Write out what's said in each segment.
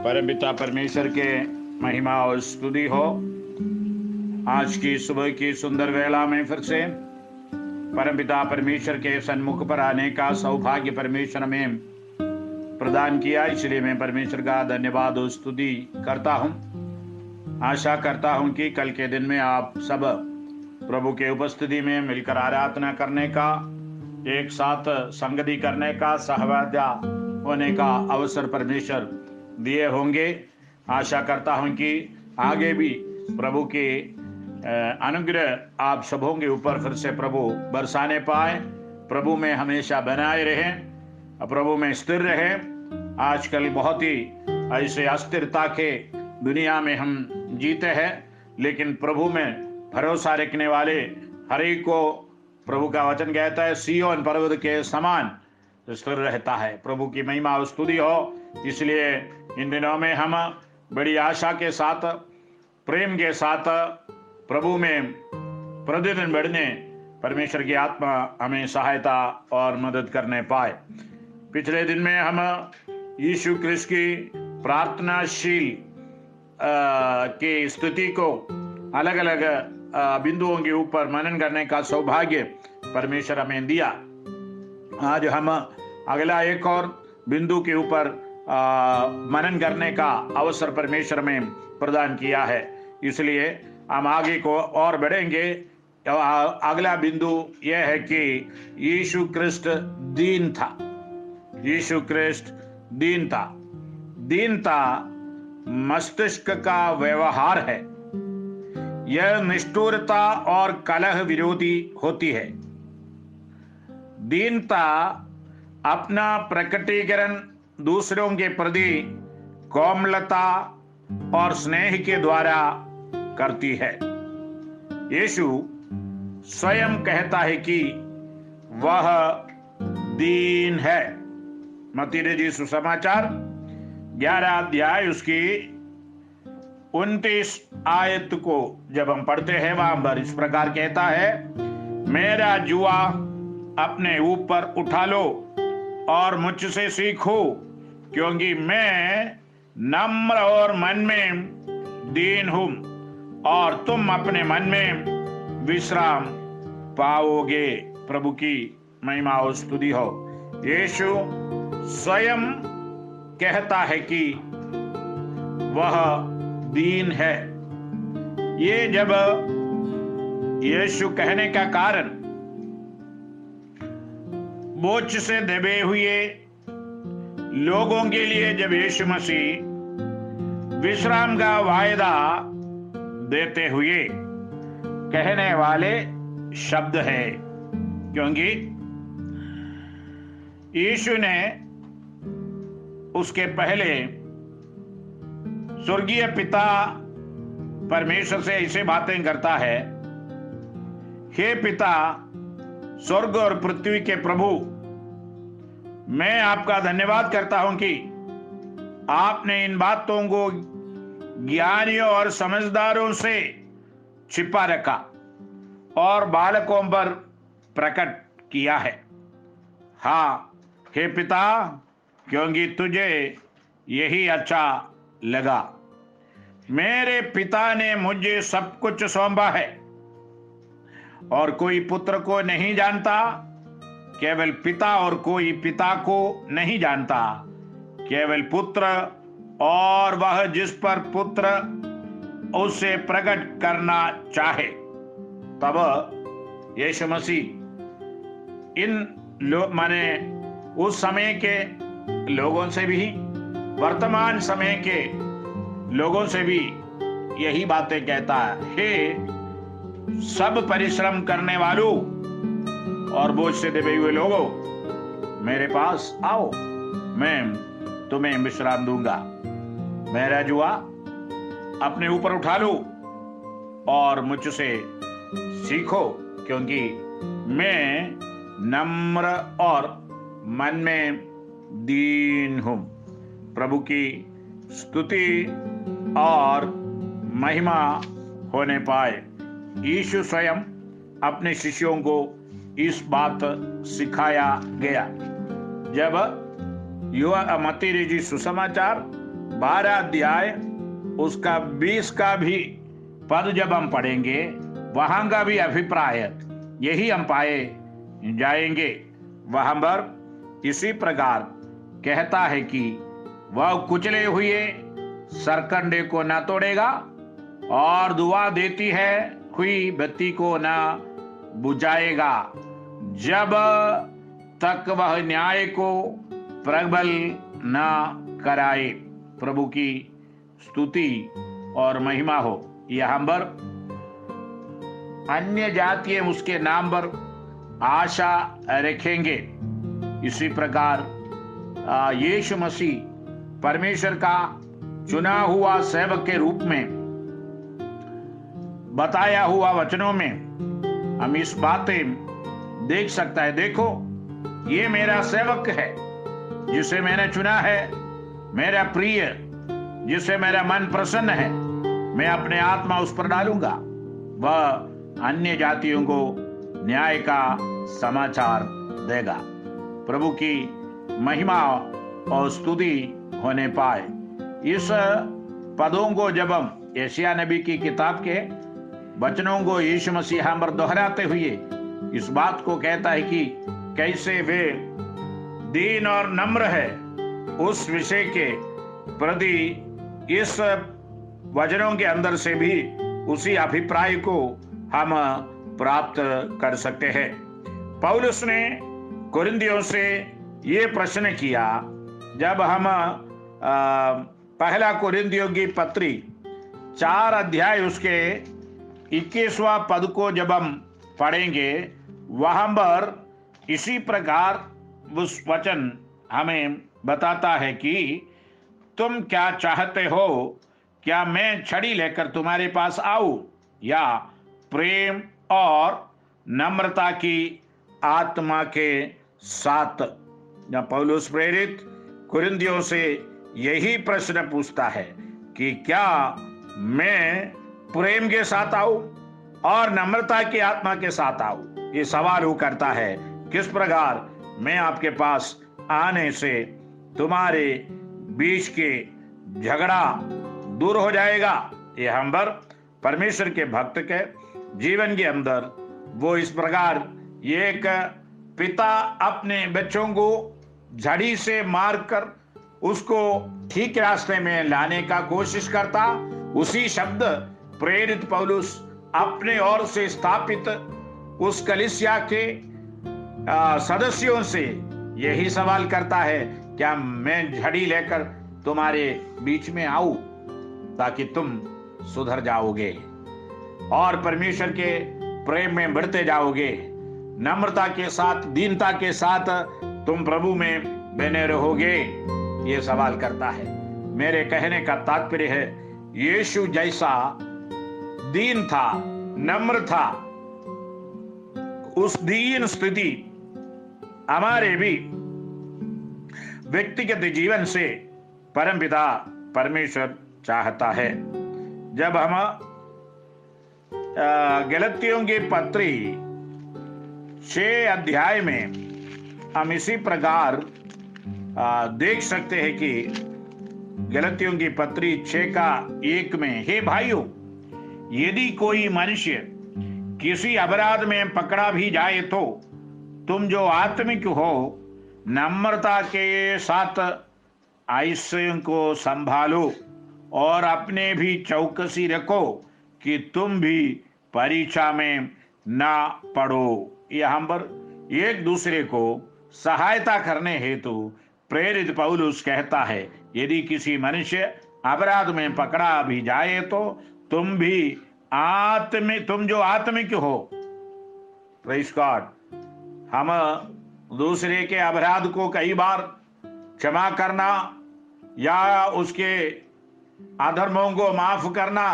परमपिता परमेश्वर के महिमा और स्तुति हो। आज की सुबह की सुंदर वेला में फिर से परमपिता परमेश्वर के सन्मुख पर आने का सौभाग्य परमेश्वर में प्रदान किया, इसलिए मैं परमेश्वर का धन्यवाद और स्तुति करता हूँ। आशा करता हूँ कि कल के दिन में आप सब प्रभु के उपस्थिति में मिलकर आराधना करने का, एक साथ संगति करने का, सहभागी होने का अवसर परमेश्वर दिए होंगे। आशा करता हूं कि आगे भी प्रभु के अनुग्रह आप सबों के ऊपर फिर से प्रभु बरसाने पाए, प्रभु में हमेशा बनाए रहें, प्रभु में स्थिर रहें। आजकल बहुत ही ऐसे अस्थिरता के दुनिया में हम जीते हैं, लेकिन प्रभु में भरोसा रखने वाले हर एक को प्रभु का वचन कहता है सिय्योन पर्वत के समान स्थिर रहता है। प्रभु की महिमा और स्तुति हो। इसलिए इन दिनों में हम बड़ी आशा के साथ, प्रेम के साथ प्रभु में प्रतिदिन बढ़ने परमेश्वर की आत्मा हमें सहायता और मदद करने पाए। पिछले दिन में हम यीशु क्रिस्त की प्रार्थनाशील की स्तुति को अलग अलग बिंदुओं के ऊपर मनन करने का सौभाग्य परमेश्वर हमें दिया। आज हम अगला एक और बिंदु के ऊपर मनन करने का अवसर परमेश्वर में प्रदान किया है, इसलिए हम आगे को और बढ़ेंगे। अगला बिंदु यह है कि यीशु क्रिस्त दीन था। यीशु क्रिस्त दीन था। दीनता मस्तिष्क का व्यवहार है। यह निष्ठुरता और कलह विरोधी होती है। दीनता अपना प्रकटीकरण दूसरों के प्रति कोमलता और स्नेह के द्वारा करती है। यीशु स्वयं कहता है कि वह दीन है। मत्ती रचित सुसमाचार 11 अध्याय उसकी 29 आयत को जब हम पढ़ते हैं, वहां पर इस प्रकार कहता है, मेरा जुआ अपने ऊपर उठा लो और मुझसे सीखो, क्योंकि मैं नम्र और मन में दीन हूं, और तुम अपने मन में विश्राम पाओगे। प्रभु की महिमा और स्तुति हो। यीशु स्वयं कहता है कि वह दीन है। ये जब यीशु कहने का कारण, बोझ से दबे हुए लोगों के लिए जब यीशु मसीह विश्राम का वायदा देते हुए कहने वाले शब्द है, क्योंकि यीशु ने उसके पहले स्वर्गीय पिता परमेश्वर से ऐसे बातें करता है, हे पिता, स्वर्ग और पृथ्वी के प्रभु, मैं आपका धन्यवाद करता हूं कि आपने इन बातों को ज्ञानियों और समझदारों से छिपा रखा और बालकों पर प्रकट किया है। हाँ हे पिता, क्योंकि तुझे यही अच्छा लगा। मेरे पिता ने मुझे सब कुछ सौंपा है, और कोई पुत्र को नहीं जानता, केवल पिता, और कोई पिता को नहीं जानता, केवल पुत्र, और वह जिस पर पुत्र उसे प्रकट करना चाहे। तब यीशु मसीह इन माने उस समय के लोगों से भी, वर्तमान समय के लोगों से भी यही बातें कहता है, हे सब परिश्रम करने वालों और बोझ से दबे हुए लोगों, मेरे पास आओ, मैं तुम्हें विश्राम दूंगा। मेरा जुआ अपने ऊपर उठा लो और मुझसे सीखो, क्योंकि मैं नम्र और मन में दीन हूं। प्रभु की स्तुति और महिमा होने पाए। यीशु स्वयं अपने शिष्यों को इस बात सिखाया गया। जब मत्ती रचित सुसमाचार 12 अध्याय उसका 20 का भी पद जब हम पढ़ेंगे, वहां का भी अभिप्राय यही हम पाए जाएंगे। वहां पर इसी प्रकार कहता है कि वह कुचले हुए सरकंडे को न तोड़ेगा और दुआ देती है हुई बत्ती को न बुझाएगा, जब तक वह न्याय को प्रबल न कराए। प्रभु की स्तुति और महिमा हो। यहाँ पर अन्य जातीय उसके नाम पर आशा रखेंगे। इसी प्रकार यीशु मसीह परमेश्वर का चुना हुआ सेवक के रूप में बताया हुआ वचनों में हम इस बातें देख सकता है। देखो, ये मेरा सेवक है जिसे मैंने चुना है, मेरा प्रिय जिसे मेरा मन प्रसन्न है। मैं अपने आत्मा उस पर डालूंगा, वह अन्य जातियों को न्याय का समाचार देगा। प्रभु की महिमा और स्तुति होने पाए। इस पदों को जब हम यशायाह नबी की किताब के वचनों को यीशु मसीह हम पर दोहराते हुए इस बात को कहता है कि कैसे वे दीन और नम्र है, उस विषय के प्रति इस वचनों के अंदर से भी उसी अभिप्राय को हम प्राप्त कर सकते हैं। पौलुस ने कुरिन्थियों से ये प्रश्न किया, जब हम पहला कुरिन्थियों की पत्री 4 अध्याय उसके 21वां पद को जब हम पढ़ेंगे, वहां पर इसी प्रकार उस वचन हमें बताता है कि तुम क्या चाहते हो, क्या मैं छड़ी लेकर तुम्हारे पास आऊं, या प्रेम और नम्रता की आत्मा के साथ। जब पौलुस प्रेरित कुरिन्थियों से यही प्रश्न पूछता है कि क्या मैं प्रेम के साथ आऊं और नम्रता की आत्मा के साथ आऊं। ये सवाल वो करता है, किस प्रकार मैं आपके पास आने से तुम्हारे बीच के झगड़ा दूर हो जाएगा। ये हम पर परमेश्वर के भक्त के जीवन के अंदर वो इस प्रकार एक पिता अपने बच्चों को झड़ी से मारकर उसको ठीक रास्ते में लाने का कोशिश करता, उसी शब्द प्रेरित पौलुस अपने ओर से स्थापित उस कलीसिया के सदस्यों से यही सवाल करता है, क्या मैं झड़ी लेकर तुम्हारे बीच में आऊं ताकि तुम सुधर जाओगे और परमेश्वर के प्रेम में बढ़ते जाओगे, नम्रता के साथ, दीनता के साथ तुम प्रभु में बने रहोगे। ये सवाल करता है। मेरे कहने का तात्पर्य है, यीशु जैसा दीन था, नम्र था, उस दीन स्थिति हमारे भी व्यक्तिगत जीवन से परमपिता परमेश्वर चाहता है। जब हम गलतियों की पत्री 6 अध्याय में हम इसी प्रकार देख सकते हैं कि गलतियों की पत्री 6 का 1 में, हे भाइयों, यदि कोई मनुष्य किसी अपराध में पकड़ा भी जाए तो तुम जो आत्मिक हो नम्रता के साथ ऐसे को संभालो और अपने भी चौकसी रखो कि तुम भी परीक्षा में ना पड़ो। यहाँ पर एक दूसरे को सहायता करने हेतु प्रेरित पौलुस कहता है, यदि किसी मनुष्य अपराध में पकड़ा भी जाए तो तुम जो आत्मिक हो, प्रेज़ गॉड, हम दूसरे के अपराध को कई बार क्षमा करना या उसके अधर्मों को माफ करना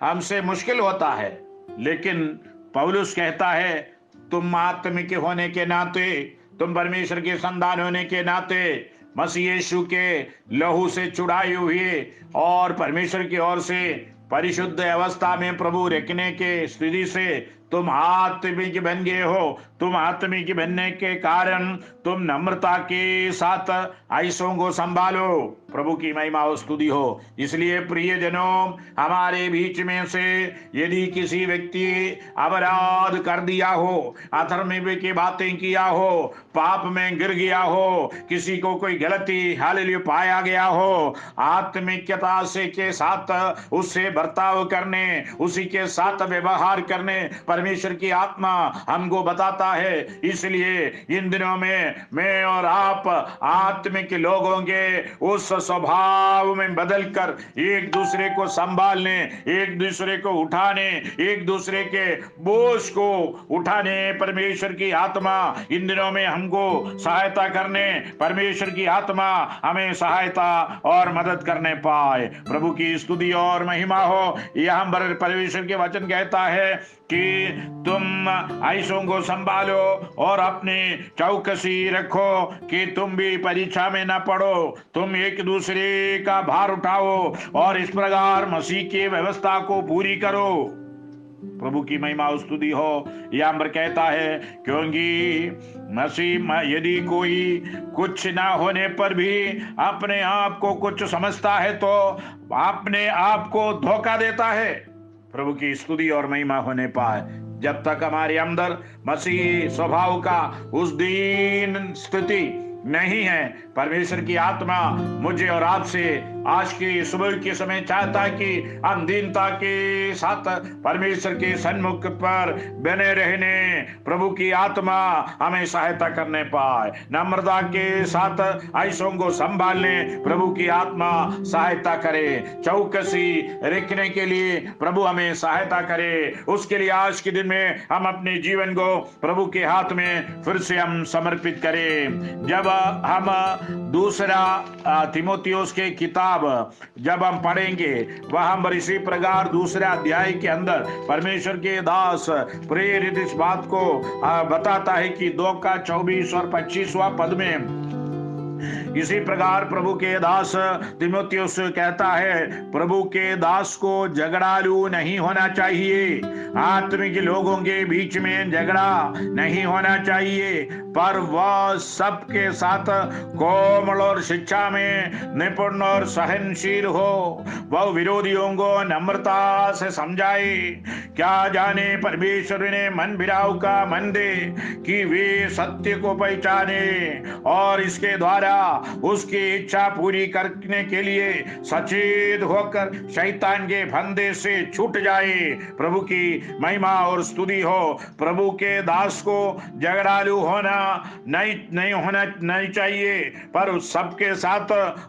हमसे मुश्किल होता है, लेकिन पौलुस कहता है तुम आत्मिक होने के नाते, तुम परमेश्वर के संतान होने के नाते, मसीह यीशु के लहू से छुड़ाए हुए और परमेश्वर की ओर से परिशुद्ध अवस्था में प्रभु रखने के स्थिति से तुम आत्मिक बन गए हो। तुम आत्मिक बनने के कारण तुम नम्रता के साथ आयुषों को संभालो। प्रभु की महिमा और स्तुति हो। इसलिए प्रिय जनों, हमारे बीच में से यदि किसी व्यक्ति अपराध कर दिया हो, अधर्म की बातें किया हो, पाप में गिर गया हो, किसी को कोई गलती हालेलुया पाया गया हो, आत्मिकता से के साथ उससे बर्ताव करने, उसी के साथ व्यवहार करने परमेश्वर की आत्मा हमको बताता है। इसलिए इन दिनों में मैं और आप आत्मिक लोगों के उस स्वभाव में बदलकर एक दूसरे को संभालने, एक दूसरे को उठाने, एक दूसरे के बोझ को उठाने परमेश्वर की आत्मा इन दिनों में हमको सहायता करने, परमेश्वर की आत्मा हमें सहायता और मदद करने पाए। प्रभु की स्तुति और महिमा हो। यहाँ पर परमेश्वर के वचन कहता है कि तुम आयुषों को संभालो और अपनी चौकसी रखो कि तुम भी परीक्षा में न पड़ो। तुम एक दूसरे का भार उठाओ और इस प्रकार मसीह की व्यवस्था को पूरी करो। प्रभु की महिमा और स्तुति हो। यहाँ पर कहता है क्योंकि मसीह यदि कोई कुछ ना होने पर भी अपने आप को कुछ समझता है तो अपने आप को धोखा देता है। प्रभु की स्तुति और महिमा होने पाए। जब तक हमारे अंदर मसीह स्वभाव का उस दीन स्थिति नहीं है, परमेश्वर की आत्मा मुझे और आपसे आज के सुबह के समय चाहता है कि हम दीनता के साथ परमेश्वर के सन्मुख पर बने रहने प्रभु की आत्मा हमें सहायता करने पाए। नम्रता के साथ आयुषों को संभालने प्रभु की आत्मा सहायता करे। चौकसी रखने के लिए प्रभु हमें सहायता करे। उसके लिए आज के दिन में हम अपने जीवन को प्रभु के हाथ में फिर से हम समर्पित करें। जब हम दूसरा तीमुथियुस के किताब जब हम पढ़ेंगे वहां पर इसी प्रकार दूसरे अध्याय के अंदर परमेश्वर के दास प्रेरित इस बात को बताता है कि 2 का 24 और 25वां पद में इसी प्रकार प्रभु के दास तीमुथियुस कहता है, प्रभु के दास को झगड़ालू नहीं होना चाहिए। आत्मिक लोगों के बीच में झगड़ा नहीं होना चाहिए, पर वह सबके साथ कोमल और शिक्षा में निपुण और सहनशील हो। वह विरोधियों को नम्रता से समझाए। क्या जाने परमेश्वर ने मन बिराव का मन दे कि वे सत्य को पहचाने और इसके द्वारा उसकी इच्छा पूरी करने के लिए सचेत होकर शैतान के फंदे से छूट जाए। प्रभु की महिमा और स्तुति हो। प्रभु के दास को झगड़ालू होना नहीं होना चाहिए, पर सबके साथ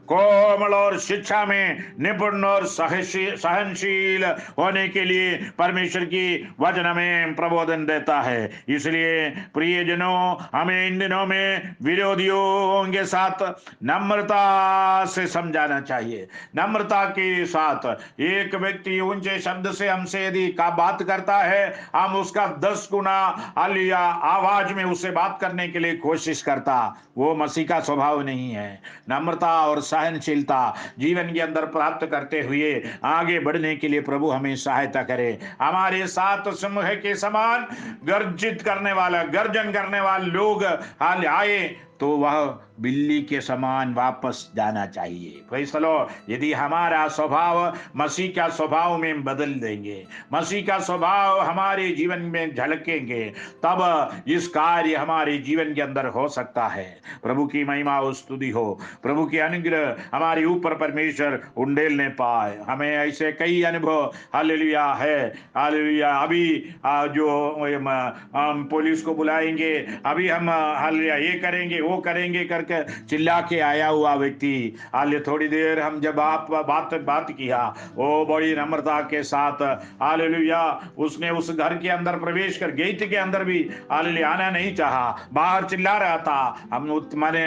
कोमल और शिक्षा में निपुण और सहनशील होने के लिए परमेश्वर की वचन में प्रबोधन देता है। इसलिए प्रियजनों, हमें इन दिनों में विरोधियों के साथ नम्रता से समझाना चाहिए। नम्रता के साथ एक व्यक्ति ऊंचे शब्द से हमसे यदि का बात करता है, हम उसका 10 गुना आलिया आवाज में उससे बात करने के लिए कोशिश करता। वो मसीह का स्वभाव नहीं है। नम्रता और सहनशीलता जीवन के अंदर प्राप्त करते हुए आगे बढ़ने के लिए प्रभु हमें सहायता करे। हमारे साथ समूह के समान गर्जित करने वाला, गर्जन करने वाले लोग आए तो वह बिल्ली के समान वापस जाना चाहिए। Praise the Lord. यदि हमारा स्वभाव मसीह का स्वभाव में बदल देंगे, मसीह का स्वभाव हमारे जीवन में झलकेंगे, तब इस कार्य हमारे जीवन के अंदर हो सकता है। प्रभु की महिमा और स्तुति हो। प्रभु की अनुग्रह हमारे ऊपर परमेश्वर उंडेलने पाए। हमें ऐसे कई अनुभव हालेलुया है। हालेलुया। अभी जो हम पुलिस को बुलाएंगे, अभी हम हालेलुया ये करेंगे वो करेंगे करके चिल्ला के आया हुआ व्यक्ति, हालेलुया थोड़ी देर हम जब आप बात किया, वो बड़ी नम्रता के साथ हालेलुया उसने उस घर के अंदर प्रवेश कर, गेट के अंदर भी हालेलुया आना नहीं चाहा, बाहर चिल्ला रहा था।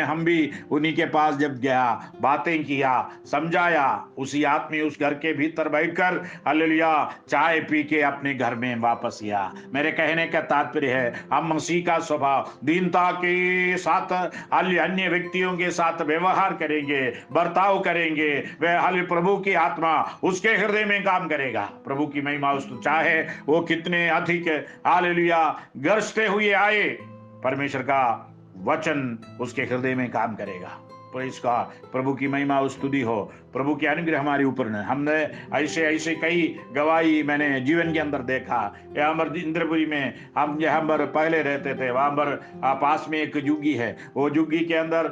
हम भी उन्हीं के पास जब गया, बातें किया, समझाया, उसी आदमी उस घर के भीतर बैठकर हालेलुया चाय पी के अपने घर में वापस गया। मेरे कहने का तात्पर्य है, हम मसीह का स्वभाव दीनता के साथ अन्य व्यक्तियों के साथ व्यवहार करेंगे, बर्ताव करेंगे, वह हाल प्रभु की आत्मा उसके हृदय में काम करेगा। प्रभु की महिमा उस चाहे वो कितने अधिक हालेलुया गरजते हुए आए, परमेश्वर का वचन उसके हृदय में काम करेगा। प्रेज़ गॉड, प्रभु की महिमा और स्तुति हो, प्रभु की अनुग्रह हमारे ऊपर न। हमने ऐसे ऐसे कई गवाही मैंने जीवन के अंदर देखा। यहाँ पर इंद्रपुरी में हम जहाँ पर पहले रहते थे, वहाँ पर पास में एक जुग्गी है। वो जुग्गी के अंदर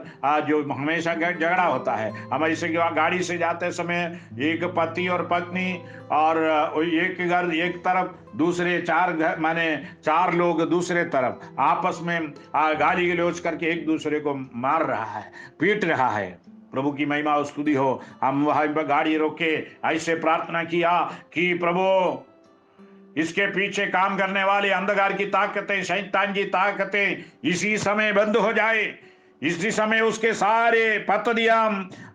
जो हमेशा झगड़ा होता है। हम ऐसे गाड़ी से जाते समय एक पति और पत्नी और एक घर एक तरफ, दूसरे चार घर माने चार लोग दूसरे तरफ आपस में गाली गलौज करके एक दूसरे को मार रहा है, पीट रहा है। प्रभु की महिमा और स्तुति हो। हम वहां पर गाड़ी रोके ऐसे प्रार्थना किया कि प्रभु इसके पीछे काम करने वाले अंधकार की ताकतें, शैतान की ताकतें इसी समय बंद हो जाए, इसी समय उसके सारे पतदियां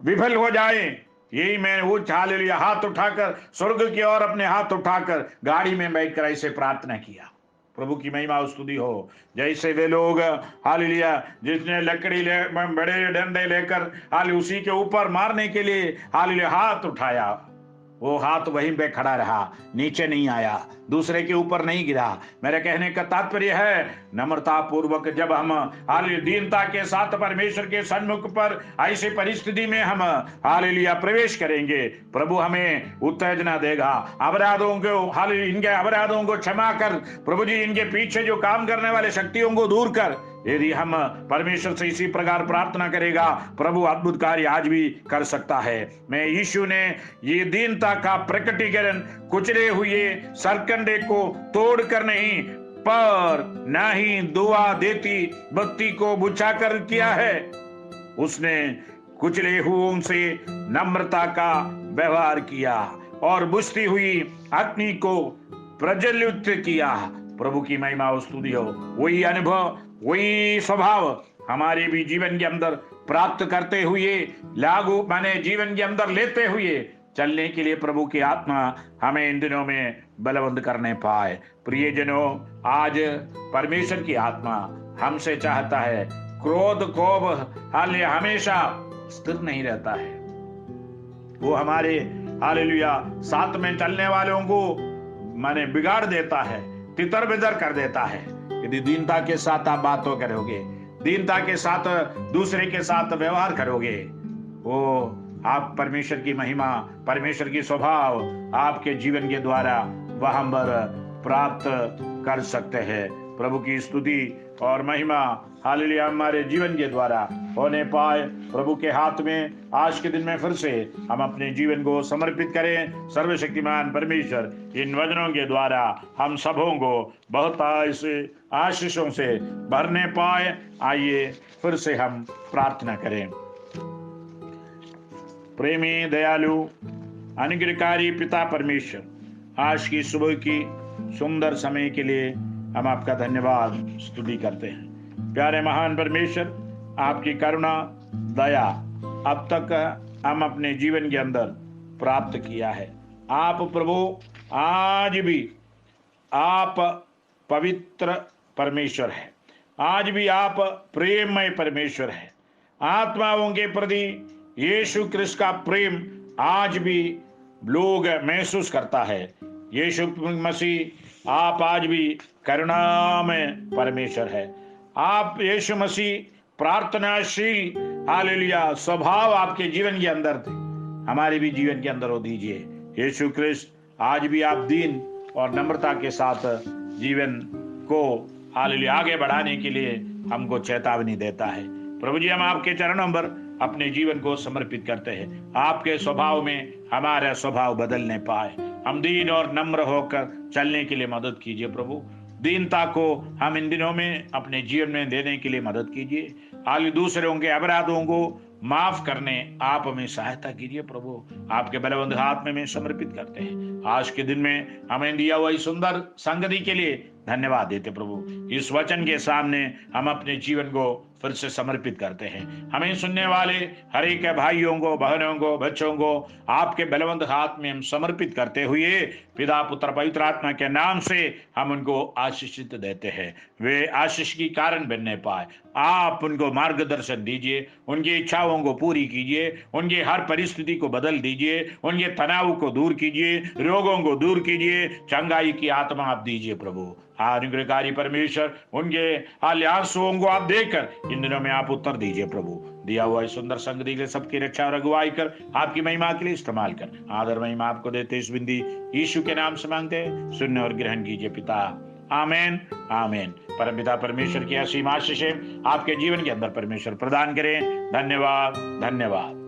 विफल हो जाए। यही मैं वो हालेलुया हाथ उठाकर स्वर्ग की ओर अपने हाथ उठाकर गाड़ी में बैठकर ऐसे प्रार्थना किया। प्रभु की महिमा और स्तुति हो। जैसे वे लोग हालेलुया जिसने लकड़ी बड़े डंडे लेकर हाल उसी के ऊपर मारने के लिए हालेलुया हाथ उठाया, वो हाथ वहीं पे खड़ा रहा, नीचे नहीं आया, दूसरे के ऊपर नहीं गिरा। मेरे कहने का तात्पर्य है, नम्रता पूर्वक जब हम हालेलुया दीनता के साथ परमेश्वर के सन्मुख पर ऐसी परिस्थिति में हम हालेलुया प्रवेश करेंगे, प्रभु हमें उत्तेजना देगा। अपराधों को हालेलुया इनके अपराधों को क्षमा कर, प्रभु जी इनके पीछे जो काम करने वाले शक्तियों को दूर कर। यदि हम परमेश्वर से इसी प्रकार प्रार्थना करेगा, प्रभु अद्भुत कार्य आज भी कर सकता है। मैं यीशु ने ये दीनता का प्रकटीकरण कुचले हुए सरकंडे को तोड़कर नहीं, पर न ही दुआ देती बत्ती को बुझाकर किया है। उसने कुचले हुओं से नम्रता का व्यवहार किया और बुझती हुई अग्नि को प्रज्वलित किया। प्रभु की महिमा और स्तुति हो। वही अनुभव, वही स्वभाव हमारे भी जीवन के अंदर प्राप्त करते हुए, लागू माने जीवन के अंदर लेते हुए चलने के लिए प्रभु की आत्मा हमें इन दिनों में बलवंत करने पाए। प्रियजनों, आज परमेश्वर की आत्मा हमसे चाहता है, क्रोध कोप हालेलुया हमेशा स्थिर नहीं रहता है। वो हमारे हालेलुया साथ में चलने वालों को माने बिगाड़ देता है, तितर बितर कर देता है। यदि दीनता के साथ आप बातों करोगे, दीनता के साथ दूसरे के साथ व्यवहार करोगे, वो आप परमेश्वर की महिमा, परमेश्वर की स्वभाव आपके जीवन के द्वारा वहां पर प्राप्त कर सकते हैं। प्रभु की स्तुति और महिमा हालेलुया हमारे जीवन के द्वारा होने पाए। प्रभु के हाथ में आज के दिन में फिर से हम अपने जीवन को समर्पित करें। सर्वशक्तिमान परमेश्वर इन वचनों के द्वारा हम सबों को बहुत ऐसे आशीषों से भरने पाए। आइए फिर से हम प्रार्थना करें। प्रेमी दयालु अनुग्रहकारी पिता परमेश्वर, आज की सुबह की सुंदर समय के लिए हम आपका धन्यवाद स्तुति करते हैं। प्यारे महान परमेश्वर, आपकी करुणा दया अब तक हम अपने जीवन के अंदर प्राप्त किया है। आप प्रभु आज भी आप पवित्र परमेश्वर है, आज भी आप प्रेममय परमेश्वर है। आत्माओं के प्रति यीशु क्रिस्त का प्रेम आज भी लोग महसूस करता है। यीशु मसीह आप आज भी करुणामय परमेश्वर है। आप यीशु मसीह प्रार्थनाशील हालेलुया स्वभाव आपके जीवन के अंदर थे, हमारे भी जीवन के अंदर हो दीजिए। यीशु क्रिस्त आज भी आप दीन और नम्रता के साथ जीवन को हालेलुया आगे बढ़ाने के लिए हमको चेतावनी देता है। प्रभु जी, हम आपके चरणों पर अपने जीवन को समर्पित करते हैं। आपके स्वभाव में हमारा स्वभाव बदलने पाए, हम दीन और नम्र होकर चलने के लिए मदद कीजिए। प्रभु, दीनता को हम इन दिनों में अपने जीवन में देने के लिए मदद कीजिए। आगे दूसरों के अपराधों को माफ करने आप हमें सहायता कीजिए। प्रभु, आपके बलवंत हाथ में समर्पित करते हैं। आज के दिन में हमें दिया हुआ इस सुंदर संगति के लिए धन्यवाद देते। प्रभु, इस वचन के सामने हम अपने जीवन को फिर से समर्पित करते हैं। हमें सुनने वाले हर एक भाइयों को, बहनों को, बच्चों को आपके बलवंत हाथ में हम समर्पित करते हुए पिता पुत्र पवित्र आत्मा के नाम से हम उनको आशीषित देते हैं। वे आशीष की कारण बनने पाए। आप उनको मार्गदर्शन दीजिए, उनकी इच्छाओं को पूरी कीजिए, उनकी हर परिस्थिति को बदल दीजिए, उनके तनाव को दूर कीजिए, रोगों को दूर कीजिए, चंगाई की आत्मा आप दीजिए प्रभु। अनुग्रहकारी परमेश्वर, उनके आंसुओं को आप देकर इन दिनों में आप उत्तर दीजिए प्रभु। दिया हुआ इस सुंदर संगति के सबकी रक्षा और अगुवाई कर आपकी महिमा के लिए इस्तेमाल कर। आदर महिमा आपको देते इस बिंदी यीशु के नाम से मांगते हैं, सुनने और ग्रहण कीजिए पिता। आमेन आमेन। परमपिता परमेश्वर की असीम आशीषें आपके जीवन के अंदर परमेश्वर प्रदान करें। धन्यवाद धन्यवाद।